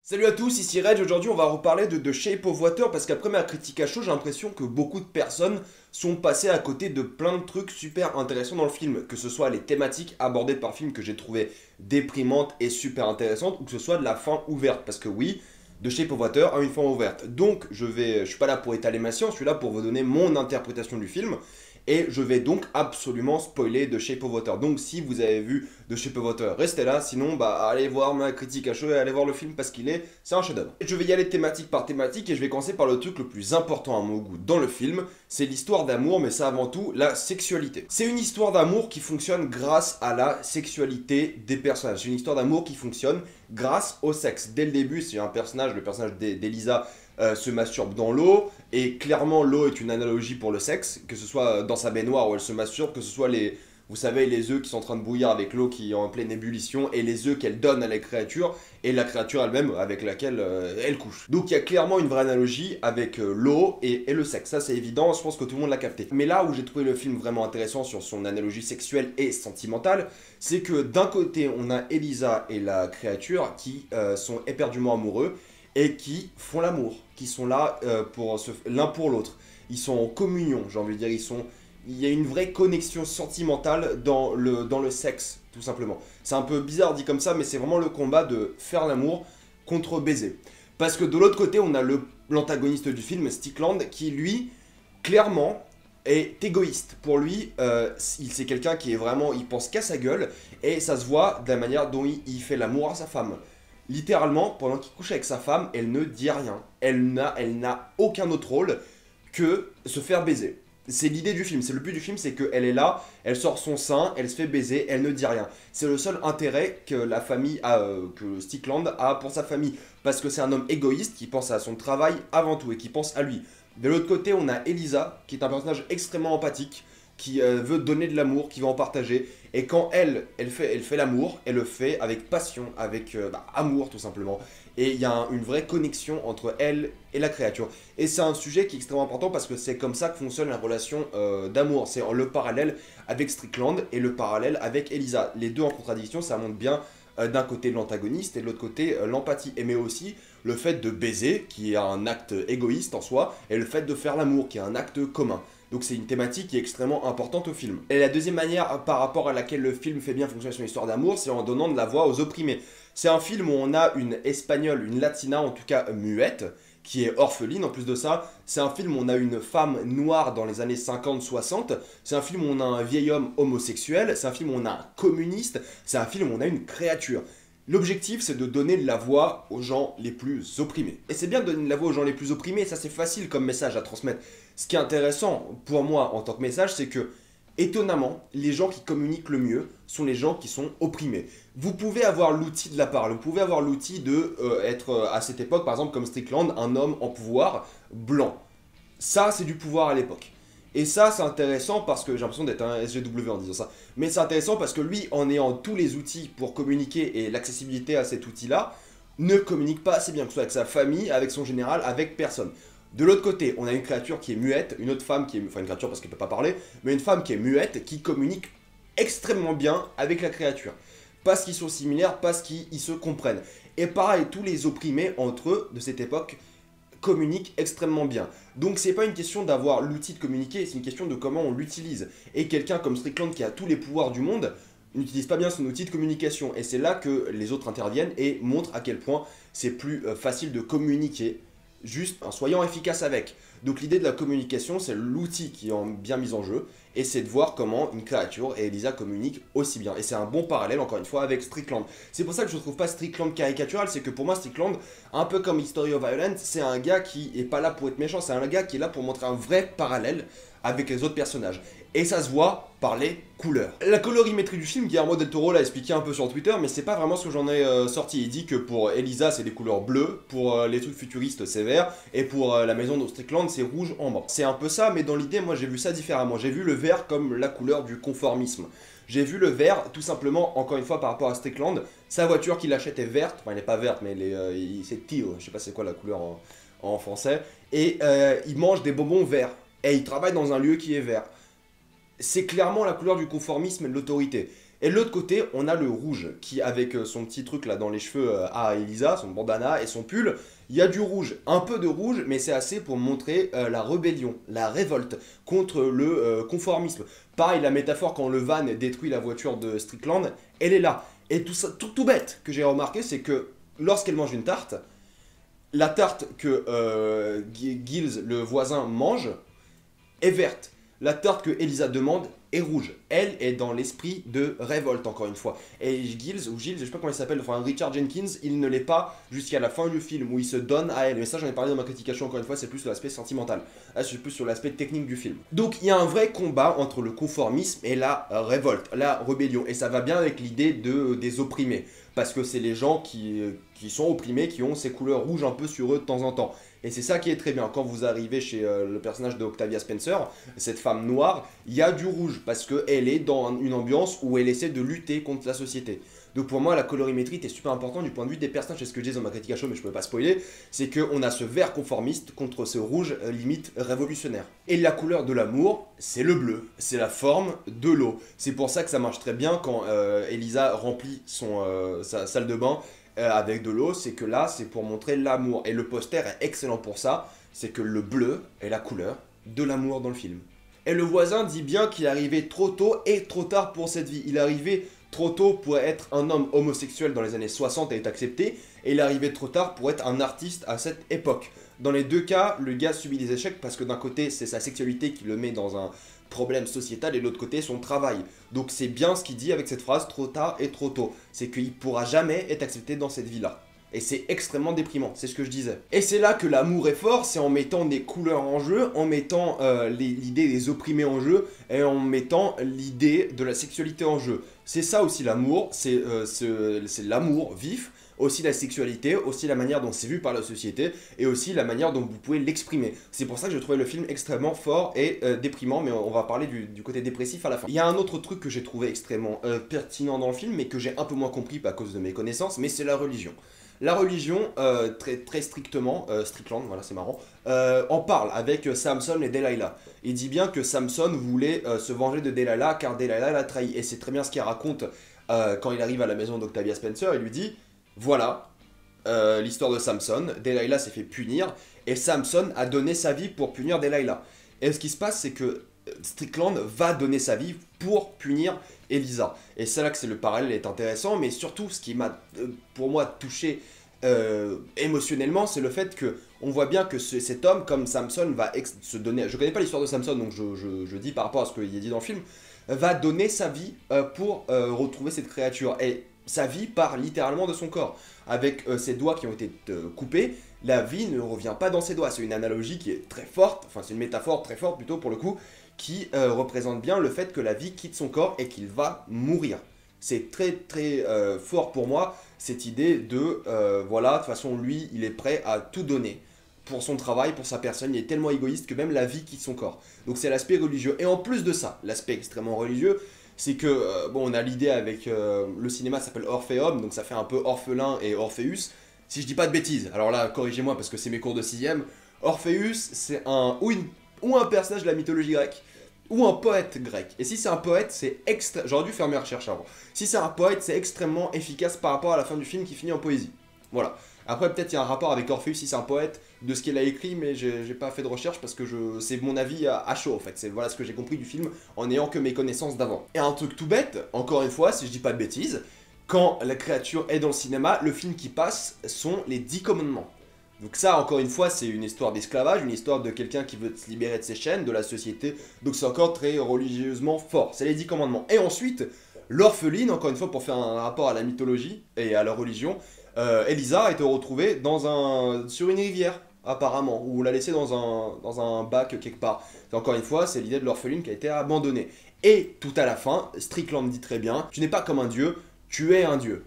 Salut à tous, ici Reg. Aujourd'hui on va reparler de The Shape of Water parce qu'après ma critique à chaud, j'ai l'impression que beaucoup de personnes sont passées à côté de plein de trucs super intéressants dans le film. Que ce soit les thématiques abordées par le film que j'ai trouvé déprimantes et super intéressantes, ou que ce soit de la fin ouverte. Parce que oui, The Shape of Water a une fin ouverte. Donc je suis pas là pour étaler ma science, je suis là pour vous donner mon interprétation du film. Et je vais donc absolument spoiler The Shape of Water. Donc si vous avez vu The Shape of Water, restez là. Sinon, bah allez voir ma critique à chaud et allez voir le film parce c'est un chef-d'œuvre. Et je vais y aller thématique par thématique et je vais commencer par le truc le plus important à mon goût dans le film. C'est l'histoire d'amour, mais c'est avant tout la sexualité. C'est une histoire d'amour qui fonctionne grâce à la sexualité des personnages. C'est une histoire d'amour qui fonctionne grâce au sexe. Dès le début, c'est un personnage, le personnage d'Elisa, se masturbe dans l'eau, et clairement l'eau est une analogie pour le sexe, que ce soit dans sa baignoire où elle se masturbe, que ce soit vous savez, les œufs qui sont en train de bouillir avec l'eau qui est en pleine ébullition, et les œufs qu'elle donne à la créature, et la créature elle-même avec laquelle elle couche. Donc il y a clairement une vraie analogie avec l'eau et le sexe, ça c'est évident, je pense que tout le monde l'a capté. Mais là où j'ai trouvé le film vraiment intéressant sur son analogie sexuelle et sentimentale, c'est que d'un côté on a Elisa et la créature qui sont éperdument amoureux, et qui font l'amour, qui sont là l'un pour l'autre. Ils sont en communion, j'ai envie de dire, il y a une vraie connexion sentimentale dans le sexe, tout simplement. C'est un peu bizarre dit comme ça, mais c'est vraiment le combat de faire l'amour contre baiser. Parce que de l'autre côté, on a l'antagoniste du film, Stickland, qui lui, clairement, est égoïste. Pour lui, c'est quelqu'un qui est vraiment, il pense qu'à sa gueule, et ça se voit de la manière dont il fait l'amour à sa femme. Littéralement, pendant qu'il couche avec sa femme, elle ne dit rien. Elle n'a aucun autre rôle que se faire baiser. C'est l'idée du film, c'est le but du film, c'est qu'elle est là, elle sort son sein, elle se fait baiser, elle ne dit rien. C'est le seul intérêt que la famille a, que Stickland a pour sa famille. Parce que c'est un homme égoïste qui pense à son travail avant tout et qui pense à lui. De l'autre côté, on a Elisa, qui est un personnage extrêmement empathique, qui veut donner de l'amour, qui veut en partager. Et quand elle fait l'amour, elle le fait avec passion, avec amour tout simplement. Et il y a une vraie connexion entre elle et la créature. Et c'est un sujet qui est extrêmement important parce que c'est comme ça que fonctionne la relation d'amour. C'est le parallèle avec Strickland et le parallèle avec Elisa. Les deux en contradiction, ça montre bien d'un côté l'antagoniste et de l'autre côté l'empathie. Et mais aussi le fait de baiser, qui est un acte égoïste en soi, et le fait de faire l'amour, qui est un acte commun. Donc c'est une thématique qui est extrêmement importante au film. Et la deuxième manière par rapport à laquelle le film fait bien fonctionner son histoire d'amour, c'est en donnant de la voix aux opprimés. C'est un film où on a une espagnole, une latina en tout cas muette, qui est orpheline en plus de ça. C'est un film où on a une femme noire dans les années 50-60. C'est un film où on a un vieil homme homosexuel. C'est un film où on a un communiste. C'est un film où on a une créature. L'objectif, c'est de donner de la voix aux gens les plus opprimés. Et c'est bien de donner de la voix aux gens les plus opprimés, ça c'est facile comme message à transmettre. Ce qui est intéressant pour moi en tant que message, c'est que, étonnamment, les gens qui communiquent le mieux sont les gens qui sont opprimés. Vous pouvez avoir l'outil de la parole, vous pouvez avoir l'outil de être à cette époque, par exemple comme Strickland, un homme en pouvoir blanc. Ça, c'est du pouvoir à l'époque. Et ça, c'est intéressant parce que j'ai l'impression d'être un SGW en disant ça. Mais c'est intéressant parce que lui, en ayant tous les outils pour communiquer et l'accessibilité à cet outil-là, ne communique pas assez bien, que ce soit avec sa famille, avec son général, avec personne. De l'autre côté, on a une créature qui est muette, une autre femme qui est... Enfin, une créature parce qu'elle ne peut pas parler, mais une femme qui est muette, qui communique extrêmement bien avec la créature. Parce qu'ils sont similaires, parce qu'ils se comprennent. Et pareil, tous les opprimés entre eux de cette époque communique extrêmement bien. Donc c'est pas une question d'avoir l'outil de communiquer, c'est une question de comment on l'utilise. Et quelqu'un comme Strickland qui a tous les pouvoirs du monde n'utilise pas bien son outil de communication. Et c'est là que les autres interviennent et montrent à quel point c'est plus facile de communiquer juste en soyant efficace avec. Donc l'idée de la communication, c'est l'outil qui est bien mis en jeu, et c'est de voir comment une créature et Elisa communiquent aussi bien. Et c'est un bon parallèle, encore une fois, avec Strickland. C'est pour ça que je ne trouve pas Strickland caricatural, c'est que pour moi, Strickland, un peu comme History of Violence, c'est un gars qui est pas là pour être méchant, c'est un gars qui est là pour montrer un vrai parallèle avec les autres personnages. Et ça se voit par les couleurs. La colorimétrie du film, Guillermo del Toro l'a expliqué un peu sur Twitter, mais c'est pas vraiment ce que j'en ai sorti. Il dit que pour Elisa, c'est des couleurs bleues, pour les trucs futuristes, c'est vert, et pour la maison de Strickland, c'est rouge en bas. C'est un peu ça, mais dans l'idée, moi j'ai vu ça différemment. J'ai vu le vert comme la couleur du conformisme. J'ai vu le vert, tout simplement, encore une fois, par rapport à Strickland, sa voiture qu'il achète est verte, enfin elle n'est pas verte, mais c'est teal, je sais pas c'est quoi la couleur en français, et il mange des bonbons verts, et il travaille dans un lieu qui est vert. C'est clairement la couleur du conformisme et de l'autorité. Et de l'autre côté, on a le rouge, qui avec son petit truc là dans les cheveux à Elisa, son bandana et son pull, il y a du rouge, un peu de rouge, mais c'est assez pour montrer la rébellion, la révolte contre le conformisme. Pareil, la métaphore quand le van détruit la voiture de Strickland, elle est là. Et tout ça, tout bête que j'ai remarqué, c'est que lorsqu'elle mange une tarte, la tarte que Giles, le voisin, mange, est verte. La tarte que Elisa demande est rouge. Elle est dans l'esprit de révolte, encore une fois. Et Giles, ou Giles, je sais pas comment il s'appelle, enfin Richard Jenkins, il ne l'est pas jusqu'à la fin du film, où il se donne à elle. Mais ça, j'en ai parlé dans ma critique à chaud, encore une fois, c'est plus sur l'aspect sentimental. Là, c'est plus sur l'aspect technique du film. Donc, il y a un vrai combat entre le conformisme et la révolte, la rébellion. Et ça va bien avec l'idée des opprimés. Parce que c'est les gens qui sont opprimés, qui ont ces couleurs rouges un peu sur eux de temps en temps. Et c'est ça qui est très bien. Quand vous arrivez chez le personnage de Octavia Spencer, cette femme noire, il y a du rouge parce qu'elle est dans une ambiance où elle essaie de lutter contre la société. Donc pour moi, la colorimétrie est super importante du point de vue des personnages. C'est ce que je dis dans ma critique à chaud, mais je ne peux pas spoiler. C'est qu'on a ce vert conformiste contre ce rouge limite révolutionnaire. Et la couleur de l'amour, c'est le bleu. C'est la forme de l'eau. C'est pour ça que ça marche très bien quand Elisa remplit sa salle de bain avec de l'eau, c'est que là, c'est pour montrer l'amour. Et le poster est excellent pour ça, c'est que le bleu est la couleur de l'amour dans le film. Et le voisin dit bien qu'il est arrivé trop tôt et trop tard pour cette vie. Il est arrivé trop tôt pour être un homme homosexuel dans les années 60 et est accepté, et il est arrivé trop tard pour être un artiste à cette époque. Dans les deux cas, le gars subit des échecs parce que d'un côté, c'est sa sexualité qui le met dans un problème sociétal et de l'autre côté, son travail. Donc c'est bien ce qu'il dit avec cette phrase, trop tard et trop tôt. C'est qu'il pourra jamais être accepté dans cette vie-là. Et c'est extrêmement déprimant, c'est ce que je disais. Et c'est là que l'amour est fort, c'est en mettant des couleurs en jeu, en mettant l'idée des opprimés en jeu, et en mettant l'idée de la sexualité en jeu. C'est ça aussi l'amour, c'est l'amour vif, aussi la sexualité, aussi la manière dont c'est vu par la société, et aussi la manière dont vous pouvez l'exprimer. C'est pour ça que je trouvais le film extrêmement fort et déprimant, mais on va parler du côté dépressif à la fin. Il y a un autre truc que j'ai trouvé extrêmement pertinent dans le film, mais que j'ai un peu moins compris à cause de mes connaissances, mais c'est la religion. La religion, très strictement, Strickland, voilà c'est marrant, en parle avec Samson et Delilah. Il dit bien que Samson voulait se venger de Delilah car Delilah l'a trahi. Et c'est très bien ce qu'il raconte quand il arrive à la maison d'Octavia Spencer. Il lui dit, voilà l'histoire de Samson, Delilah s'est fait punir et Samson a donné sa vie pour punir Delilah. Et ce qui se passe, c'est que Strickland va donner sa vie pour punir Elisa. Et c'est là que le parallèle est intéressant, mais surtout ce qui m'a, pour moi, touché émotionnellement, c'est le fait que on voit bien que cet homme, comme Samson, va se donner... Je connais pas l'histoire de Samson, donc je dis par rapport à ce qu'il est dit dans le film, va donner sa vie pour retrouver cette créature. Et sa vie part littéralement de son corps. Avec ses doigts qui ont été coupés, la vie ne revient pas dans ses doigts. C'est une analogie qui est très forte, enfin c'est une métaphore très forte plutôt pour le coup, qui représente bien le fait que la vie quitte son corps et qu'il va mourir. C'est très très fort pour moi, cette idée de, voilà, de toute façon lui, il est prêt à tout donner pour son travail, pour sa personne, il est tellement égoïste que même la vie quitte son corps. Donc c'est l'aspect religieux. Et en plus de ça, l'aspect extrêmement religieux, c'est que, bon, on a l'idée avec, le cinéma s'appelle Orpheum, donc ça fait un peu orphelin et Orpheus, si je dis pas de bêtises, alors là, corrigez-moi parce que c'est mes cours de 6ème, Orpheus, c'est ou un personnage de la mythologie grecque, ou un poète grec. Et si c'est un poète, c'est j'aurais dû faire mes recherches avant. Si c'est un poète, c'est extrêmement efficace par rapport à la fin du film qui finit en poésie. Voilà. Après, peut-être il y a un rapport avec Orpheus si c'est un poète, de ce qu'il a écrit, mais j'ai pas fait de recherche parce que c'est mon avis à chaud en fait. C'est voilà ce que j'ai compris du film en n'ayant que mes connaissances d'avant. Et un truc tout bête, encore une fois, si je dis pas de bêtises, quand la créature est dans le cinéma, le film qui passe sont les 10 commandements. Donc ça, encore une fois, c'est une histoire d'esclavage, une histoire de quelqu'un qui veut se libérer de ses chaînes, de la société, donc c'est encore très religieusement fort, c'est les 10 commandements. Et ensuite, l'orpheline, encore une fois, pour faire un rapport à la mythologie et à la religion, Elisa a été retrouvée sur une rivière, apparemment, ou on l'a laissée dans un bac quelque part. Et encore une fois, c'est l'idée de l'orpheline qui a été abandonnée. Et tout à la fin, Strickland dit très bien, tu n'es pas comme un dieu, tu es un dieu,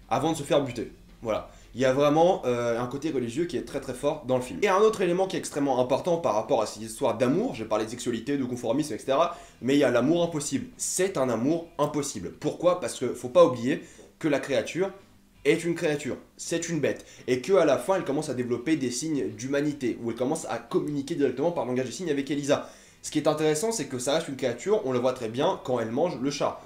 avant de se faire buter. Voilà. Il y a vraiment un côté religieux qui est très très fort dans le film. Et un autre élément qui est extrêmement important par rapport à cette histoire d'amour, j'ai parlé de sexualité, de conformisme, etc. Mais il y a l'amour impossible. C'est un amour impossible. Pourquoi? Parce qu'il ne faut pas oublier que la créature est une créature, c'est une bête. Et qu'à la fin, elle commence à développer des signes d'humanité, où elle commence à communiquer directement par langage des signes avec Elisa. Ce qui est intéressant, c'est que ça reste une créature, on le voit très bien quand elle mange le chat.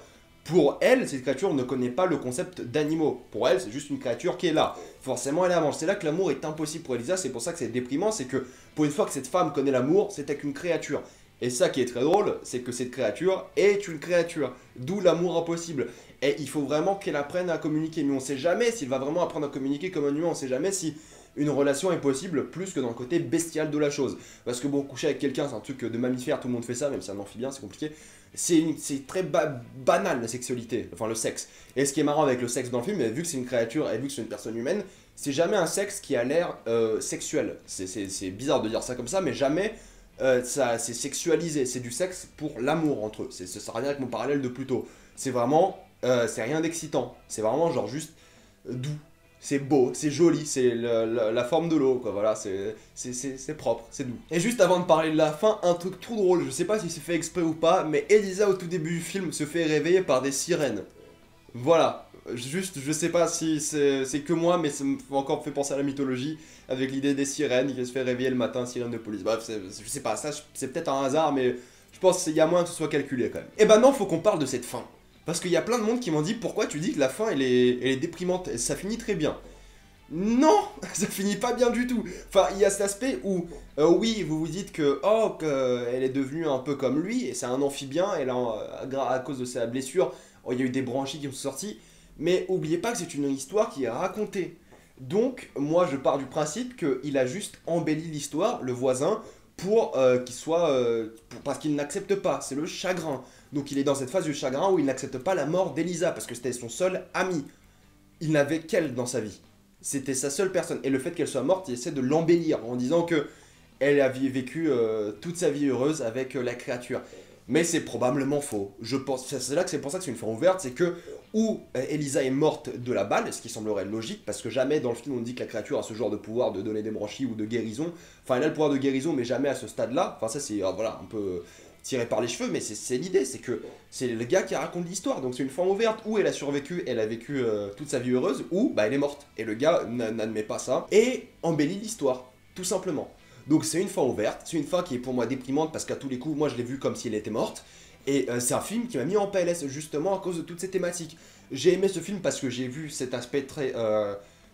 Pour elle, cette créature ne connaît pas le concept d'animaux. Pour elle, c'est juste une créature qui est là. Forcément, elle avance. C'est là que l'amour est impossible pour Elisa. C'est pour ça que c'est déprimant. C'est que pour une fois que cette femme connaît l'amour, c'est avec une créature. Et ça qui est très drôle, c'est que cette créature est une créature. D'où l'amour impossible. Et il faut vraiment qu'elle apprenne à communiquer. Mais on ne sait jamais s'il va vraiment apprendre à communiquer comme un humain. On ne sait jamais si une relation est possible plus que dans le côté bestial de la chose. Parce que bon, coucher avec quelqu'un, c'est un truc de mammifère, tout le monde fait ça, même si un amphibien, c'est compliqué. C'est très banal la sexualité, enfin le sexe. Et ce qui est marrant avec le sexe dans le film, vu que c'est une créature et vu que c'est une personne humaine, c'est jamais un sexe qui a l'air sexuel. C'est bizarre de dire ça comme ça, mais jamais c'est sexualisé. C'est du sexe pour l'amour entre eux. Ça sert à rien avec mon parallèle de plus tôt. C'est vraiment, c'est rien d'excitant. C'est vraiment genre juste doux. C'est beau, c'est joli, c'est la forme de l'eau, quoi, voilà, c'est propre, c'est doux. Et juste avant de parler de la fin, un truc tout drôle, je sais pas si c'est fait exprès ou pas, mais Elisa au tout début du film se fait réveiller par des sirènes. Voilà, juste, je sais pas si c'est que moi, mais ça me encore fait penser à la mythologie, avec l'idée des sirènes, qui se fait réveiller le matin, sirène de police. Bref, je sais pas, ça c'est peut-être un hasard, mais je pense qu'il y a moyen que ce soit calculé quand même. Et maintenant, faut qu'on parle de cette fin. Parce qu'il y a plein de monde qui m'ont dit pourquoi tu dis que la fin elle est déprimante, ça finit très bien. Non, ça finit pas bien du tout. Enfin, il y a cet aspect où, oui, vous vous dites que, oh, elle est devenue un peu comme lui, et c'est un amphibien, et là, à cause de sa blessure, oh, il y a eu des branchies qui sont sorties, mais oubliez pas que c'est une histoire qui est racontée. Donc, moi, je pars du principe qu'il a juste embelli l'histoire, le voisin, pour qu'il soit... parce qu'il n'accepte pas, c'est le chagrin. Donc il est dans cette phase du chagrin où il n'accepte pas la mort d'Elisa, parce que c'était son seul ami. Il n'avait qu'elle dans sa vie. C'était sa seule personne. Et le fait qu'elle soit morte, il essaie de l'embellir en disant que elle avait vécu toute sa vie heureuse avec la créature. Mais c'est probablement faux. Je pense, c'est là que c'est pour ça que c'est une fin ouverte, c'est que ou Elisa est morte de la balle, ce qui semblerait logique, parce que jamais dans le film on dit que la créature a ce genre de pouvoir de donner des branchies ou de guérison. Enfin, elle a le pouvoir de guérison, mais jamais à ce stade-là. Enfin, ça c'est voilà un peu tiré par les cheveux, mais c'est l'idée, c'est que c'est le gars qui raconte l'histoire. Donc c'est une fin ouverte où elle a survécu, elle a vécu toute sa vie heureuse, ou bah elle est morte. Et le gars n'admet pas ça et embellit l'histoire, tout simplement. Donc c'est une fin ouverte, c'est une fin qui est pour moi déprimante parce qu'à tous les coups, moi je l'ai vue comme si elle était morte. Et c'est un film qui m'a mis en PLS justement à cause de toutes ces thématiques. J'ai aimé ce film parce que j'ai vu cet aspect très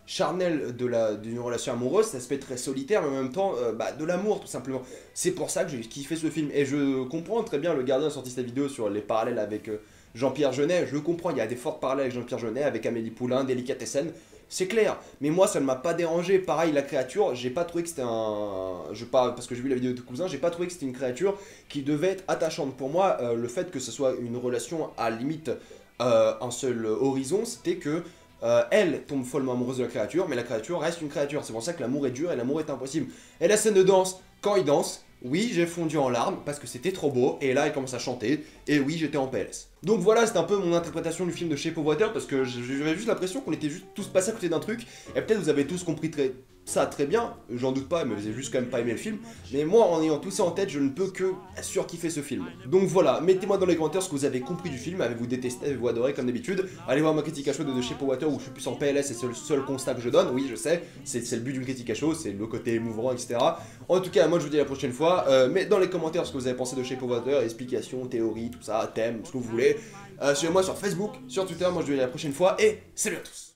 charnel d'une relation amoureuse, cet aspect très solitaire, mais en même temps de l'amour tout simplement. C'est pour ça que j'ai kiffé ce film. Et je comprends très bien, le Gardien a sorti cette vidéo sur les parallèles avec Jean-Pierre Jeunet. Je comprends, il y a des forts parallèles avec Jean-Pierre Jeunet, avec Amélie Poulain, Délicatessen. C'est clair, mais moi ça ne m'a pas dérangé. Pareil, la créature, j'ai pas trouvé que c'était parce que j'ai vu la vidéo de cousin, j'ai pas trouvé que c'était une créature qui devait être attachante. Pour moi, le fait que ce soit une relation à limite un seul horizon, c'était que elle tombe follement amoureuse de la créature, mais la créature reste une créature. C'est pour ça que l'amour est dur et l'amour est impossible. Et la scène de danse, quand il danse, oui, j'ai fondu en larmes parce que c'était trop beau, et là il commence à chanter, et oui, j'étais en PLS. Donc voilà, c'est un peu mon interprétation du film de Shape of Water, parce que j'avais juste l'impression qu'on était juste tous passés à côté d'un truc, et peut-être vous avez tous compris ça très bien, j'en doute pas, mais vous avez juste quand même pas aimé le film, mais moi en ayant tout ça en tête, je ne peux que surkiffer ce film. Donc voilà, mettez-moi dans les commentaires ce que vous avez compris du film, avez-vous détesté, avez-vous adoré comme d'habitude, allez voir ma critique à chaud de Shape of Water où je suis plus en PLS et c'est le seul constat que je donne, oui je sais, c'est le but d'une critique à chaud, c'est le côté émouvant, etc. En tout cas, moi je vous dis à la prochaine fois, mais dans les commentaires ce que vous avez pensé de Shape of Water, explications, théories, tout ça, thèmes, ce que vous voulez. Suivez-moi sur Facebook, sur Twitter, moi je vous dis à la prochaine fois, et salut à tous.